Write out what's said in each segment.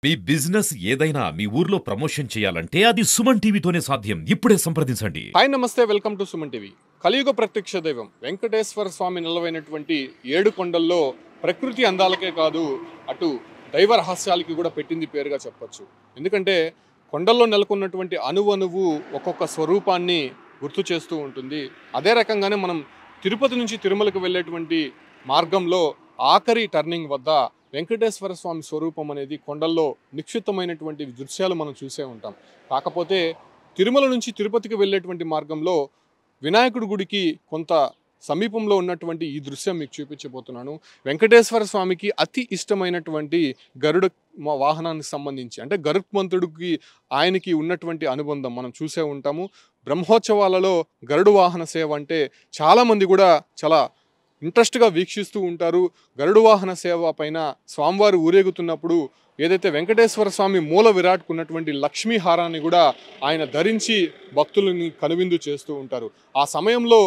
మీ business ఏదైనా మీ ఊర్లో promotion చేయాలంటే అది సుమన్ టీవీతోనే సాధ్యం. ఇప్పుడే సంప్రదించండి. హాయ్ నమస్తే, వెల్కమ్ టు సుమన్ టీవీ. కలియుగ ప్రత్యక్ష దైవం వెంకటేశ్వర స్వామి నిలవైనటువంటి 7 కొండల్లో ప్రకృతి అందాలకే కాదు, అటు దైవ రహస్యాలకి కూడా పెట్టింది పేరుగా చెప్పొచ్చు. ఎందుకంటే కొండల్లో నెలకొన్నటువంటి అణువణువు ఒక్కొక్క స్వరూపాన్ని గుర్తు చేస్తూ ఉంటుంది. అదే రకంగానే మనం తిరుపతి నుంచి తిరుమలకు వెళ్ళేటువంటి మార్గంలో ఆఖరి టర్నింగ్ వద్ద వెంకటేశ్వర స్వామి స్వరూపం అనేది కొండల్లో నిక్షిప్తమైనటువంటి దృశ్యాలు మనం చూసే ఉంటాం. కాకపోతే తిరుమల నుంచి తిరుపతికి వెళ్ళేటువంటి మార్గంలో వినాయకుడి గుడికి కొంత సమీపంలో ఉన్నటువంటి ఈ దృశ్యం మీకు చూపించబోతున్నాను. వెంకటేశ్వర స్వామికి అతి ఇష్టమైనటువంటి గరుడ వాహనానికి సంబంధించి, అంటే గరుత్మంతుడికి ఆయనకి ఉన్నటువంటి అనుబంధం మనం చూసే ఉంటాము. బ్రహ్మోత్సవాలలో గరుడు వాహన సేవ అంటే చాలామంది కూడా చాలా ఇంట్రెస్ట్గా వీక్షిస్తూ ఉంటారు. గరుడు వాహన సేవ పైన స్వామివారు ఊరేగుతున్నప్పుడు ఏదైతే వెంకటేశ్వర స్వామి మూల విరాట్కున్నటువంటి లక్ష్మీ హారాన్ని కూడా ఆయన ధరించి భక్తులని కనువిందు చేస్తూ ఉంటారు. ఆ సమయంలో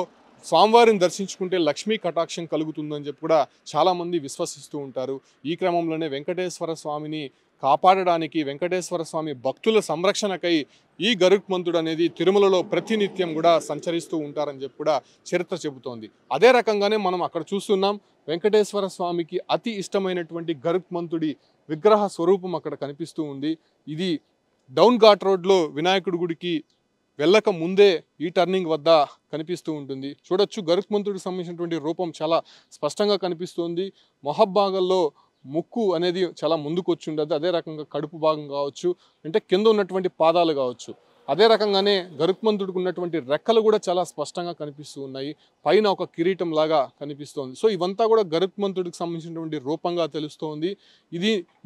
స్వామివారిని దర్శించుకుంటే లక్ష్మీ కటాక్షం కలుగుతుందని చెప్పి కూడా చాలామంది విశ్వసిస్తూ ఉంటారు. ఈ క్రమంలోనే వెంకటేశ్వర స్వామిని కాపాడడానికి, వెంకటేశ్వర స్వామి భక్తుల సంరక్షణకై ఈ గరుత్మంతుడు అనేది తిరుమలలో ప్రతినిత్యం కూడా సంచరిస్తూ ఉంటారని చెప్పి కూడా చరిత్ర చెబుతోంది. అదే రకంగానే మనం అక్కడ చూస్తున్నాం, వెంకటేశ్వర స్వామికి అతి ఇష్టమైనటువంటి గరుత్మంతుడి విగ్రహ స్వరూపం అక్కడ కనిపిస్తూ ఉంది. ఇది డౌన్ ఘాట్ రోడ్లో వినాయకుడి గుడికి వెళ్ళక ముందే ఈ టర్నింగ్ వద్ద కనిపిస్తూ ఉంటుంది. చూడొచ్చు, గరుత్మంతుడికి సంబంధించినటువంటి రూపం చాలా స్పష్టంగా కనిపిస్తుంది. మొహబ్బాగంలో ముక్కు అనేది చాలా ముందుకు వచ్చి ఉండదు. అదే రకంగా కడుపు భాగం కావచ్చు, అంటే కింద ఉన్నటువంటి పాదాలు కావచ్చు. అదే రకంగానే గరుత్మంతుడికి ఉన్నటువంటి రెక్కలు కూడా చాలా స్పష్టంగా కనిపిస్తూ ఉన్నాయి. పైన ఒక కిరీటం లాగా కనిపిస్తోంది. సో ఇవంతా కూడా గరుత్మంతుడికి సంబంధించినటువంటి రూపంగా తెలుస్తోంది.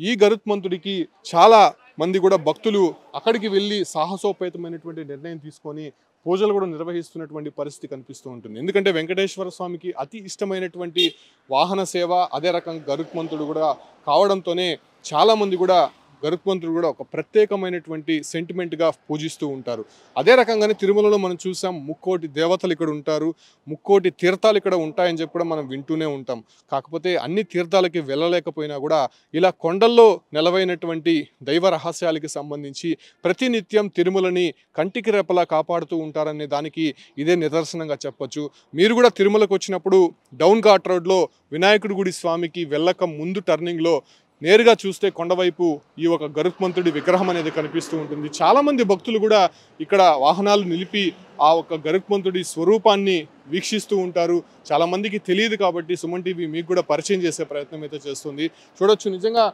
ఈ గరుత్మంతుడికి చాలా మంది కూడా భక్తులు అక్కడికి వెళ్ళి సాహసోపేతమైనటువంటి నిర్ణయం తీసుకొని పూజలు కూడా నిర్వహిస్తున్నటువంటి పరిస్థితి కనిపిస్తూ ఉంటుంది. ఎందుకంటే వెంకటేశ్వర స్వామికి అతి ఇష్టమైనటువంటి వాహన సేవ, అదే రకంగా గరుత్మంతుడు కూడా కావడంతోనే చాలామంది కూడా గరుత్మంతుడు కూడా ఒక ప్రత్యేకమైనటువంటి సెంటిమెంట్గా పూజిస్తూ ఉంటారు. అదే రకంగానే తిరుమలలో మనం చూసాం, ముక్కోటి దేవతలు ఇక్కడ ఉంటారు, ముక్కోటి తీర్థాలు ఇక్కడ ఉంటాయని చెప్పి కూడా మనం వింటూనే ఉంటాం. కాకపోతే అన్ని తీర్థాలకి వెళ్ళలేకపోయినా కూడా ఇలా కొండల్లో నెలవైనటువంటి దైవ రహస్యాలకి సంబంధించి ప్రతినిత్యం తిరుమలని కంటికి రెప్పలా కాపాడుతూ ఉంటారనే దానికి ఇదే నిదర్శనంగా చెప్పొచ్చు. మీరు కూడా తిరుమలకు వచ్చినప్పుడు డౌన్ ఘాట్ రోడ్లో వినాయకుడి గుడి స్వామికి వెళ్ళక ముందు టర్నింగ్లో నేరుగా చూస్తే కొండవైపు ఈ ఒక గరుత్మంతుడి విగ్రహం అనేది కనిపిస్తూ ఉంటుంది. చాలామంది భక్తులు కూడా ఇక్కడ వాహనాలు నిలిపి ఆ ఒక గరుత్మంతుడి స్వరూపాన్ని వీక్షిస్తూ ఉంటారు. చాలామందికి తెలియదు కాబట్టి సుమన్ టీవీ మీకు కూడా పరిచయం చేసే ప్రయత్నం అయితే చేస్తుంది. చూడొచ్చు, నిజంగా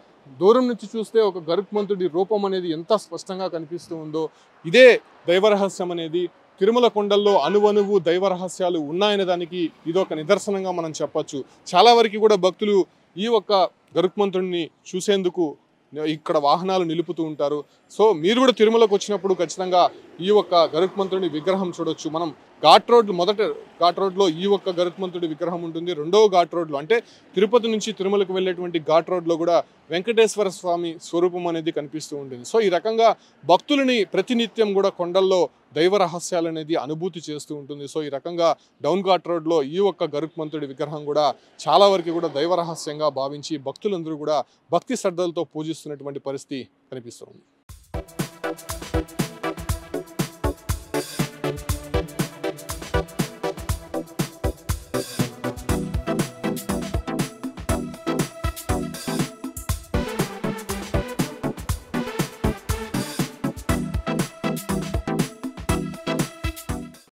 దూరం నుంచి చూస్తే ఒక గరుత్మంతుడి రూపం అనేది ఎంత స్పష్టంగా కనిపిస్తూ ఉందో. ఇదే దైవరహస్యం అనేది తిరుమల కొండల్లో అణువణువు దైవ రహస్యాలు ఉన్నాయనే దానికి ఇదొక నిదర్శనంగా మనం చెప్పొచ్చు. చాలా వరకు కూడా భక్తులు ఈ ఒక్క గరుత్మంతుడిని చూసేందుకు ఇక్కడ వాహనాలు నిలుపుతూ ఉంటారు. సో మీరు కూడా తిరుమలకు వచ్చినప్పుడు ఖచ్చితంగా ఈ ఒక్క గరుత్మంతుడి విగ్రహం చూడొచ్చు. మనం ఘాట్ రోడ్, మొదట ఘాట్ రోడ్లో ఈ ఒక్క గరుత్మంతుడి విగ్రహం ఉంటుంది. రెండవ ఘాట్ రోడ్లో, అంటే తిరుపతి నుంచి తిరుమలకు వెళ్ళేటువంటి ఘాట్ రోడ్లో కూడా వెంకటేశ్వర స్వామి స్వరూపం అనేది కనిపిస్తూ ఉంటుంది. సో ఈ రకంగా భక్తులని ప్రతినిత్యం కూడా కొండల్లో దైవ రహస్యాలు అనేది అనుభూతి చేస్తూ ఉంటుంది. సో ఈ రకంగా డౌన్ ఘాట్ రోడ్లో ఈ ఒక్క గరుత్మంతుడి విగ్రహం కూడా చాలా వరకు కూడా దైవ రహస్యంగా భావించి భక్తులందరూ కూడా భక్తి శ్రద్ధలతో పూజిస్తున్నటువంటి పరిస్థితి కనిపిస్తుంది.